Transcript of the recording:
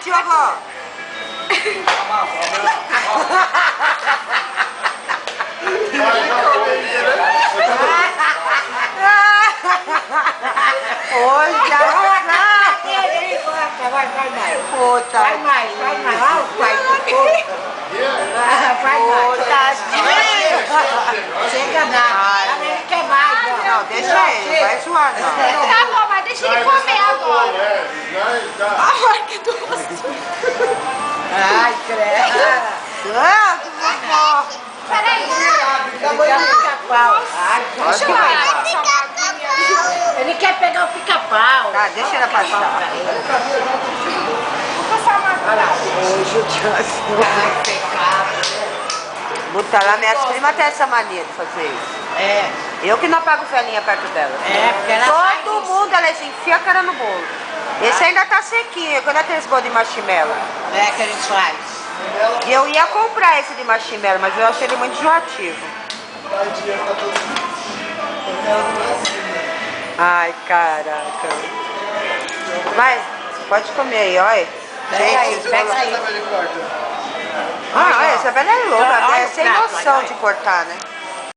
Diogo. Oi, já. Vai mais. Puta. Vai mais. Vai, chega nada. Ele quer mais. Não, deixa ele, vai zoar não. Tá bom, mas deixa ele comer agora. Ai, que doce. Ai, credo. Ah, que bom. Peraí. Acabou de pica-pau. Ai, Deixa eu vai. ver. Ele quer pegar o pica-pau. Tá, deixa ela passar. Olha lá. Ai, pecado. Botar lá, minhas primas têm essa mania de fazer isso. É. Eu que não apago velhinha perto dela. É, porque ela faz Todo isso. mundo, elas enfia a cara no bolo. Esse ainda tá sequinho, quando é aqueles bolos de marshmallow. É que eles fazem. E eu ia comprar esse de marshmallow, mas eu achei ele muito enjoativo. Ai, caraca. Vai, pode comer aí, olha. Pega aí, Gente, pega aí. olha, essa velha é louca, Olha é o sem prato, noção olha. de cortar, né?